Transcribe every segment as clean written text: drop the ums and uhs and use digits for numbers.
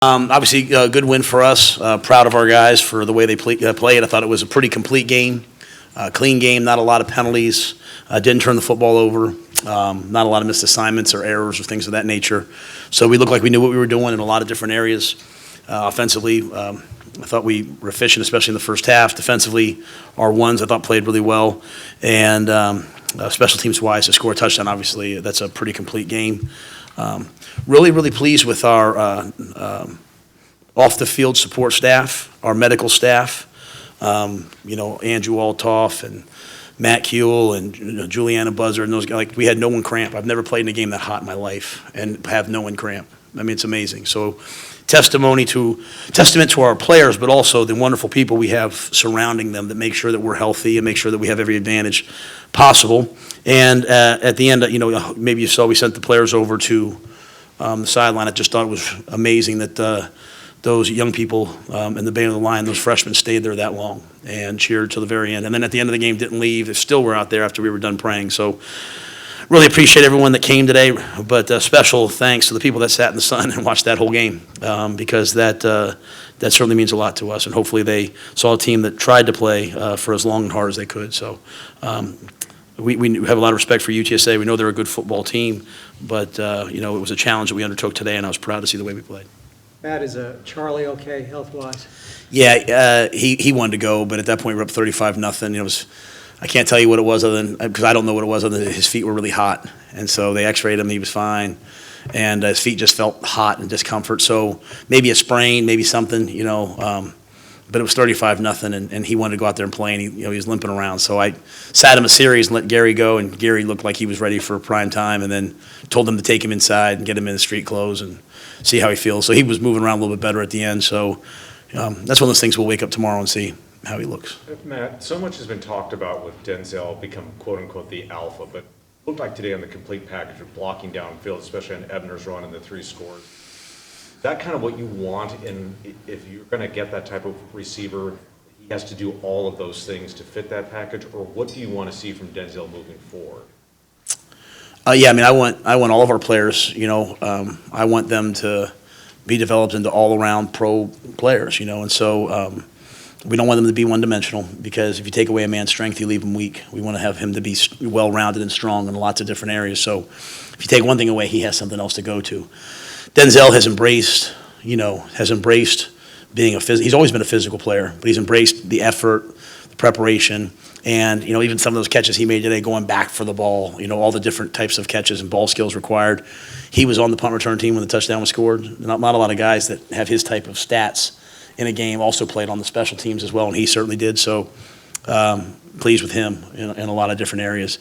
Obviously, a good win for us. Proud of our guys for the way they played. I thought it was a pretty complete game, clean game, not a lot of penalties. Didn't turn the football over. Not a lot of missed assignments or errors or things of that nature. So we looked like we knew what we were doing in a lot of different areas. Offensively, I thought we were efficient, especially in the first half. Defensively, our ones I thought played really well. And special teams-wise, to score a touchdown, obviously, that's a pretty complete game. Really pleased with our off-the-field support staff, our medical staff. Andrew Altoff and Matt Rhule and Juliana Buzzard and those guys. Like, we had no one cramp. I've never played in a game that hot in my life and have no one cramp. I mean, it's amazing. So, testament to our players, but also the wonderful people we have surrounding them that make sure that we're healthy and make sure that we have every advantage possible. And at the end, maybe you saw we sent the players over to the sideline. I just thought it was amazing that those young people in the Band of the Line, those freshmen, stayed there that long and cheered till the very end. And then at the end of the game, didn't leave. They still were out there after we were done praying. So really appreciate everyone that came today, but special thanks to the people that sat in the sun and watched that whole game because that certainly means a lot to us. And hopefully they saw a team that tried to play for as long and hard as they could. So we have a lot of respect for UTSA. We know they're a good football team, but it was a challenge that we undertook today, and I was proud to see the way we played. Matt, is Charlie okay health-wise? Yeah, he wanted to go, but at that point we're up 35-0. I can't tell you what it was because I don't know what it was other than his feet were really hot, and so they X-rayed him. He was fine, and his feet just felt hot and discomfort. So maybe a sprain, maybe something, but it was 35-0, and he wanted to go out there and play, and he was limping around. So I sat him a series and let Gary go, and Gary looked like he was ready for prime time, and then told him to take him inside and get him in the street clothes and see how he feels. So he was moving around a little bit better at the end. So that's one of those things we'll wake up tomorrow and see how he looks. Matt, so much has been talked about with Denzel become quote-unquote the alpha, but it looked like today on the complete package of blocking downfield, especially on Ebner's run and the 3 scores. Is that kind of what you want if you're going to get that type of receiver? He has to do all of those things to fit that package, or what do you want to see from Denzel moving forward? I want all of our players, I want them to be developed into all-around pro players, and so we don't want them to be one-dimensional because if you take away a man's strength, you leave him weak. We want to have him to be well-rounded and strong in lots of different areas. So if you take one thing away, he has something else to go to. Denzel has embraced being he's always been a physical player, but he's embraced the effort, the preparation, and, even some of those catches he made today going back for the ball, all the different types of catches and ball skills required. He was on the punt return team when the touchdown was scored. Not a lot of guys that have his type of stats in a game also played on the special teams as well, and he certainly did. So pleased with him in a lot of different areas.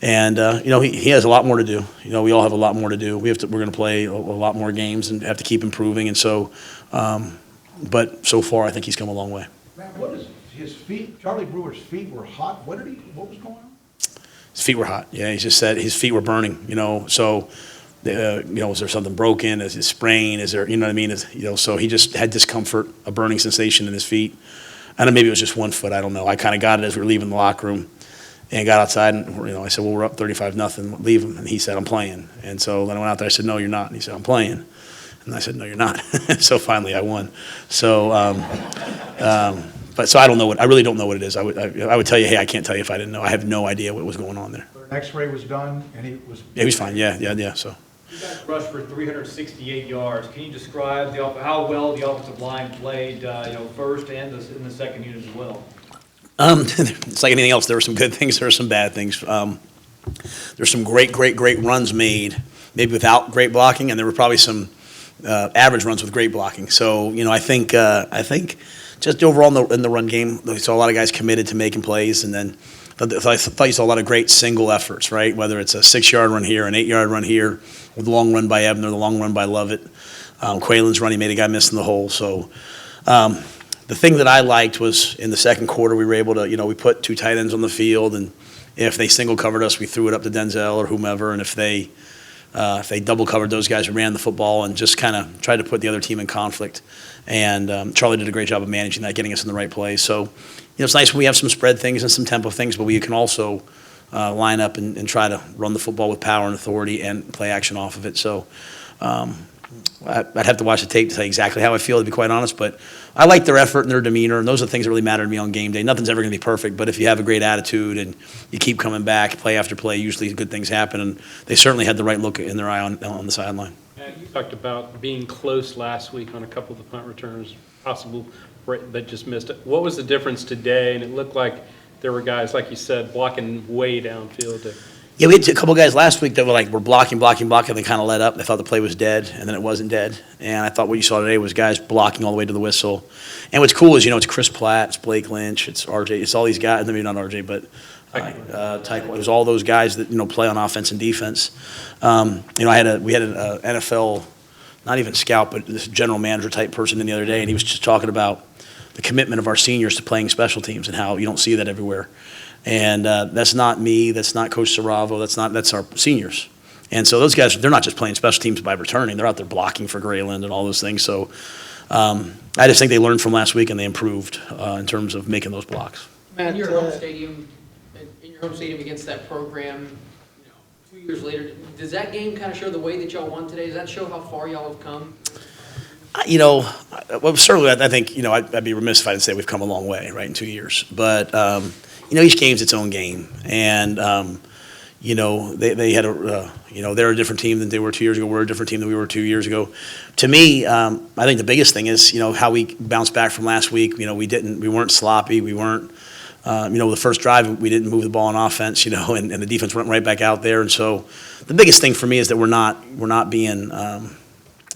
And, he has a lot more to do. We all have a lot more to do. We're going to play a lot more games and have to keep improving. And so, but so far I think he's come a long way. Man, what is his feet? Charlie Brewer's feet were hot. What was going on? His feet were hot. Yeah, he just said his feet were burning. So, is there something broken? Is it sprain? Is there, what I mean? So he just had discomfort, a burning sensation in his feet. I don't know, maybe it was just one foot. I don't know. I kind of got it as we were leaving the locker room, and got outside, and I said, well, we're up 35-0. Leave him, and he said, I'm playing. And so then I went out there. I said, no, you're not. And he said, I'm playing. And I said, no, you're not. So finally, I won. So. But so I really don't know what it is. I would tell you, hey, I can't tell you if I didn't know. I have no idea what was going on there. An X-ray was done, and he was. Yeah, he was fine. Yeah. So. You guys rushed for 368 yards. Can you describe how well the offensive line played, first and in the second unit as well? It's like anything else. There were some good things. There were some bad things. There's some great runs made, maybe without great blocking, and there were probably some average runs with great blocking. So I think just overall in the run game, we saw a lot of guys committed to making plays, and then I thought you saw a lot of great single efforts, right? Whether it's a 6-yard run here, an 8-yard run here, with the long run by Ebner, the long run by Lovett. Quaylen's run, he made a guy miss in the hole. So the thing that I liked was in the second quarter, we were able to, we put 2 tight ends on the field, and if they single covered us, we threw it up to Denzel or whomever, and if they double covered those guys, we ran the football and just kind of tried to put the other team in conflict. And Charlie did a great job of managing that, getting us in the right place. So, it's nice when we have some spread things and some tempo things, but we can also line up and try to run the football with power and authority and play action off of it. So I'd have to watch the tape to say exactly how I feel, to be quite honest, but I like their effort and their demeanor, and those are the things that really matter to me on game day. Nothing's ever going to be perfect, but if you have a great attitude and you keep coming back, play after play, usually good things happen, and they certainly had the right look in their eye on the sideline. You talked about being close last week on a couple of the punt returns, possible, but just missed it. What was the difference today? And it looked like there were guys, like you said, blocking way downfield. Yeah, we had a couple guys last week that were blocking, and they kind of let up. They thought the play was dead, and then it wasn't dead. And I thought what you saw today was guys blocking all the way to the whistle. And what's cool is, it's Chris Platt, it's Blake Lynch, it's RJ, it's all these guys. Maybe not RJ, but Tyquan. It was all those guys that play on offense and defense. We had an NFL, not even scout, but this general manager type person in the other day, and he was just talking about the commitment of our seniors to playing special teams and how you don't see that everywhere. And that's not me, that's not Coach Saravo, that's our seniors. And so those guys, they're not just playing special teams by returning, they're out there blocking for Grayland and all those things. So I just think they learned from last week and they improved in terms of making those blocks. In your home stadium, against that program, 2 years later, does that game kind of show the way that y'all won today? Does that show how far y'all have come? Well, certainly I think, I'd be remiss if I didn't say we've come a long way, right, in 2 years. But, each game's its own game. And, they had they're a different team than they were 2 years ago. We're a different team than we were 2 years ago. To me, I think the biggest thing is, how we bounced back from last week. We weren't sloppy. We weren't, the first drive, we didn't move the ball on offense, and the defense went right back out there. And so the biggest thing for me is that we're not being,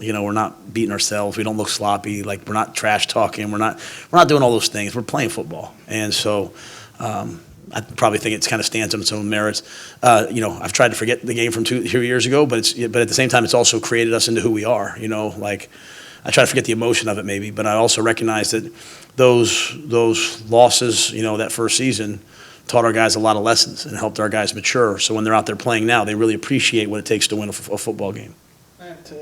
we're not beating ourselves. We don't look sloppy. Like, we're not trash talking. We're not doing all those things. We're playing football. And so, I probably think it kind of stands on its own merits. I've tried to forget the game from 2 years ago, but at the same time, it's also created us into who we are. I try to forget the emotion of it maybe, but I also recognize that those losses, that first season, taught our guys a lot of lessons and helped our guys mature. So when they're out there playing now, they really appreciate what it takes to win a football game. Matt,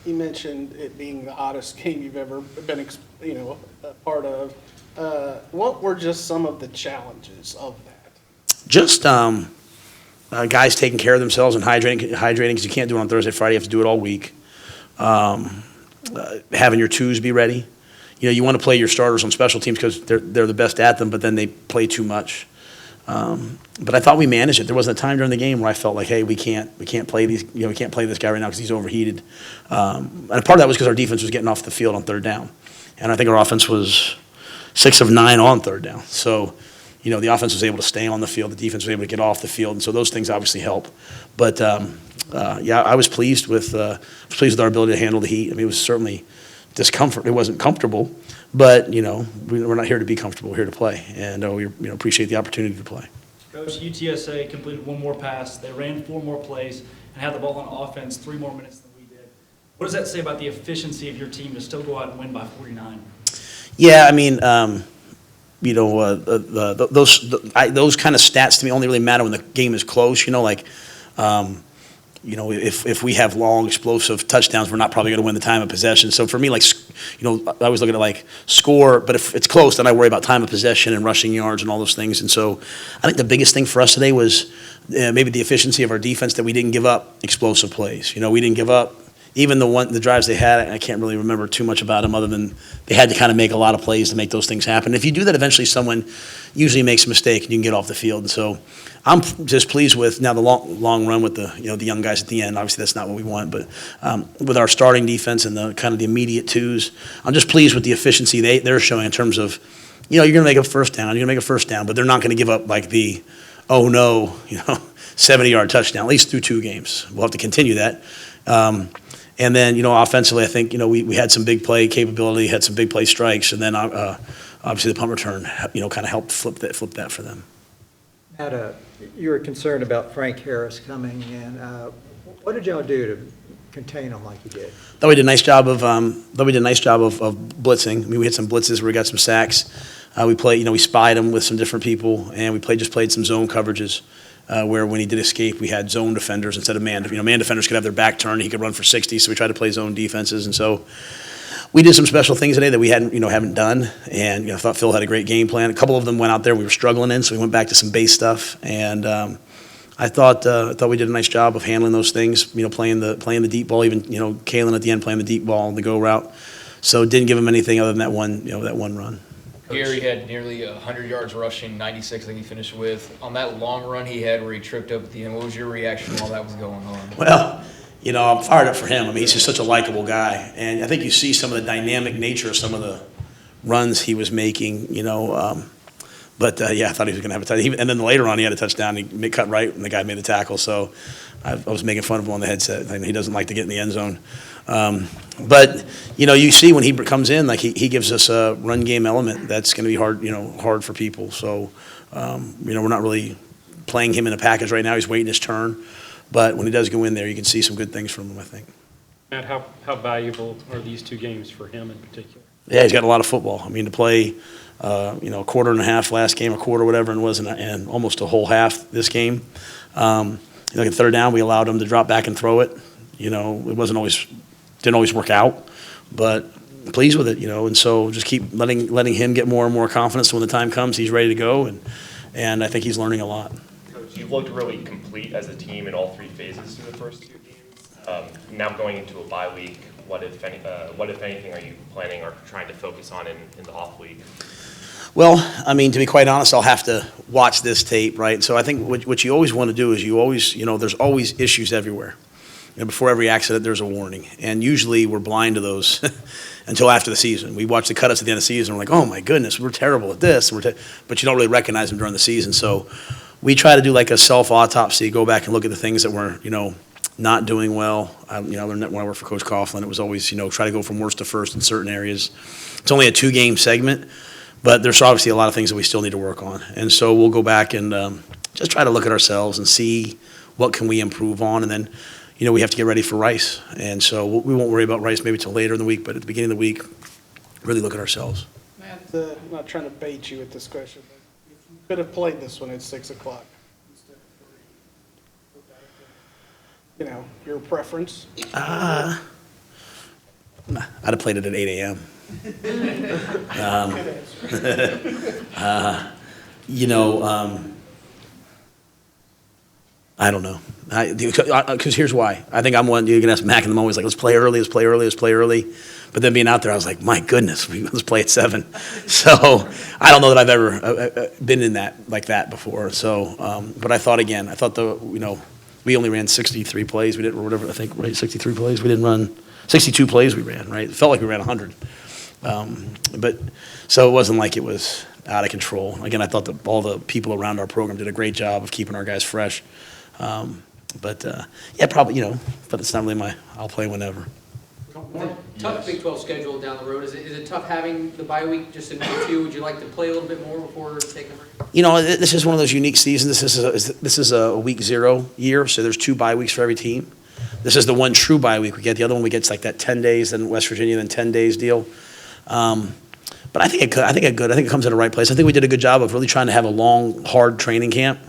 you mentioned it being the hottest game you've ever been, a part of. What were just some of the challenges of that? Just guys taking care of themselves and hydrating because you can't do it on Thursday, Friday. You have to do it all week. Having your twos be ready. You want to play your starters on special teams because they're the best at them, but then they play too much. But I thought we managed it. There wasn't a time during the game where I felt like, hey, we can't play these. We can't play this guy right now because he's overheated. And part of that was because our defense was getting off the field on third down, and I think our offense was 6 of 9 on third down. So, the offense was able to stay on the field. The defense was able to get off the field, and so those things obviously help. But I was pleased with our ability to handle the heat. I mean, it was certainly discomfort. It wasn't comfortable, but we're not here to be comfortable. We're here to play, and we appreciate the opportunity to play. Coach, UTSA completed one more pass. They ran 4 more plays and had the ball on offense 3 more minutes than we did. What does that say about the efficiency of your team to still go out and win by 49? Yeah, I mean, those kind of stats to me only really matter when the game is close. If we have long, explosive touchdowns, we're not probably going to win the time of possession. So for me, I was looking at score, but if it's close, then I worry about time of possession and rushing yards and all those things. And so I think the biggest thing for us today was maybe the efficiency of our defense, that we didn't give up explosive plays. We didn't give up. Even the drives they had, I can't really remember too much about them other than they had to kind of make a lot of plays to make those things happen. If you do that, eventually someone usually makes a mistake and you can get off the field. And so I'm just pleased with now the long run with the young guys at the end. Obviously that's not what we want, but with our starting defense and the kind of the immediate twos, I'm just pleased with the efficiency they're showing in terms of, you're going to make a first down, but they're not going to give up the 70-yard touchdown, at least through 2 games. We'll have to continue that. And then, offensively, I think, we had some big play capability, had some big play strikes, and then obviously the punt return, kind of helped flip that for them. Matt, you were concerned about Frank Harris coming in. What did y'all do to contain him like you did? Thought we did a nice job of blitzing. I mean, we had some blitzes where we got some sacks. We spied him with some different people, and we played some zone coverages. Where when he did escape, we had zone defenders instead of man. Man defenders could have their back turned. He could run for 60, so we tried to play zone defenses. And so we did some special things today that we haven't done. And I thought Phil had a great game plan. A couple of them went out there we were struggling in, so we went back to some base stuff. And I thought we did a nice job of handling those things, playing the deep ball, even, Kalen at the end playing the deep ball and the go route. So didn't give him anything other than that one run. Gary had nearly 100 yards rushing, 96 I think he finished with. On that long run he had where he tripped up at the end, what was your reaction while that was going on? Well, I'm fired up for him. I mean, he's just such a likable guy. And I think you see some of the dynamic nature of some of the runs he was making, But, I thought he was going to have a touchdown. And then later on, he had a touchdown. He cut right, and the guy made the tackle. So I was making fun of him on the headset. He doesn't like to get in the end zone. But, you see when he comes in, like he gives us a run game element that's going to be hard for people. So, we're not really playing him in a package right now. He's waiting his turn. But when he does go in there, you can see some good things from him, I think. Matt, how valuable are these 2 games for him in particular? Yeah, he's got a lot of football. I mean, to play, a quarter and a half last game, a quarter, whatever, and almost a whole half this game. Like third down, we allowed him to drop back and throw it. It didn't always work out, but pleased with it. And so just keep letting him get more and more confidence. When the time comes, he's ready to go, and I think he's learning a lot. Coach, you've looked really complete as a team in all 3 phases through the first 2 games. Now going into a bye week, what if anything are you planning or trying to focus on in the off week? Well, I mean, to be quite honest, I'll have to watch this tape, right? So I think what you always want to do is there's always issues everywhere. Before every accident, there's a warning. And usually we're blind to those until after the season. We watch the cut-ups at the end of the season, we're like, oh my goodness, we're terrible at this. But you don't really recognize them during the season. So we try to do like a self-autopsy, go back and look at the things that we're, not doing well. I learned that when I worked for Coach Coughlin. It was always, try to go from worst to first in certain areas. It's only a 2-game segment, but there's obviously a lot of things that we still need to work on. And so we'll go back and just try to look at ourselves and see what can we improve on. And then, we have to get ready for Rice. And so we won't worry about Rice maybe till later in the week, but at the beginning of the week, really look at ourselves. Matt, I'm not trying to bait you with this question, but if you could have played this one at 6 o'clock instead of 3, your preference? I'd have played it at 8 a.m. I don't know. Because here's why. I think I'm one, you can ask Mac in the moment, he's like, let's play early. But then being out there, I was like, my goodness, let's play at 7. So I don't know that I've ever been in that like that before. So, but I thought we only ran 63 plays. We didn't, or whatever, I think, right, 63 plays. We didn't run 62 plays we ran, right? It felt like we ran 100. But so it wasn't like it was out of control. Again, I thought that all the people around our program did a great job of keeping our guys fresh. Probably, but it's not really I'll play whenever. Tough Big 12 schedule down the road. Is it tough having the bye week just in week 2? Would you like to play a little bit more before taking a break? This is one of those unique seasons. This is a week 0 year, so there's 2 bye weeks for every team. This is the one true bye week we get. The other one we get like that 10 days, then West Virginia, then 10 days deal. But I think it comes at the right place. I think we did a good job of really trying to have a long, hard training camp,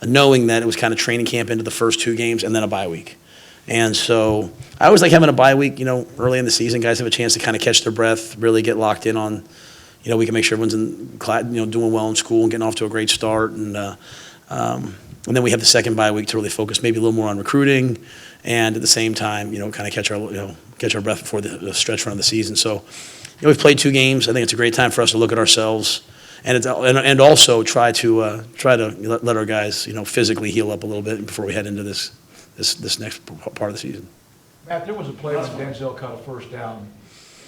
knowing that it was kind of training camp into the first 2 games and then a bye week. And so I always like having a bye week, early in the season. Guys have a chance to kind of catch their breath, really get locked in on, we can make sure everyone's in class, doing well in school and getting off to a great start. And then we have the second bye week to really focus maybe a little more on recruiting and at the same time, kind of catch our breath before the stretch run of the season. So, we've played 2 games. I think it's a great time for us to look at ourselves and also try to let our guys, physically heal up a little bit before we head into this next part of the season. Matt, there was a play when Denzel caught a first down,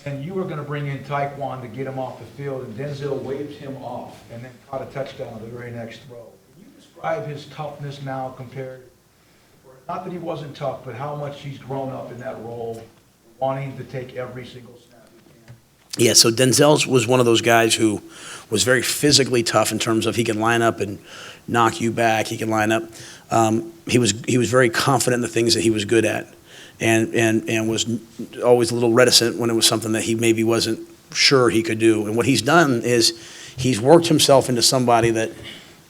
and you were going to bring in Taekwon to get him off the field, and Denzel waved him off and then caught a touchdown on the very next throw. Can you describe his toughness now compared, not that he wasn't tough, but how much he's grown up in that role, wanting to take every single snap he can? Yeah, so Denzel was one of those guys who was very physically tough in terms of he can line up and knock you back. He can line up. He was very confident in the things that he was good at, and was always a little reticent when it was something that he maybe wasn't sure he could do. And what he's done is he's worked himself into somebody that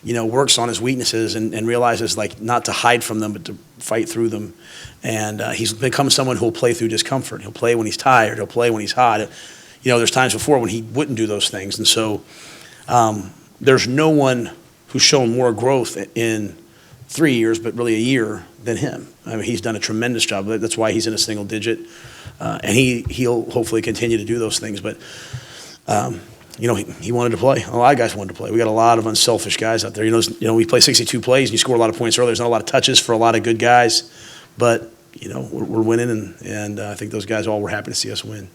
works on his weaknesses and realizes like not to hide from them but to fight through them. And he's become someone who'll play through discomfort. He'll play when he's tired. He'll play when he's hot. There's times before when he wouldn't do those things. And so there's no one who's shown more growth in 3 years, but really a year than him. I mean, he's done a tremendous job. That's why he's in a single digit. And he'll hopefully continue to do those things. But, he wanted to play. A lot of guys wanted to play. We got a lot of unselfish guys out there. We play 62 plays and you score a lot of points early. There's not a lot of touches for a lot of good guys. But, we're winning, and I think those guys all were happy to see us win.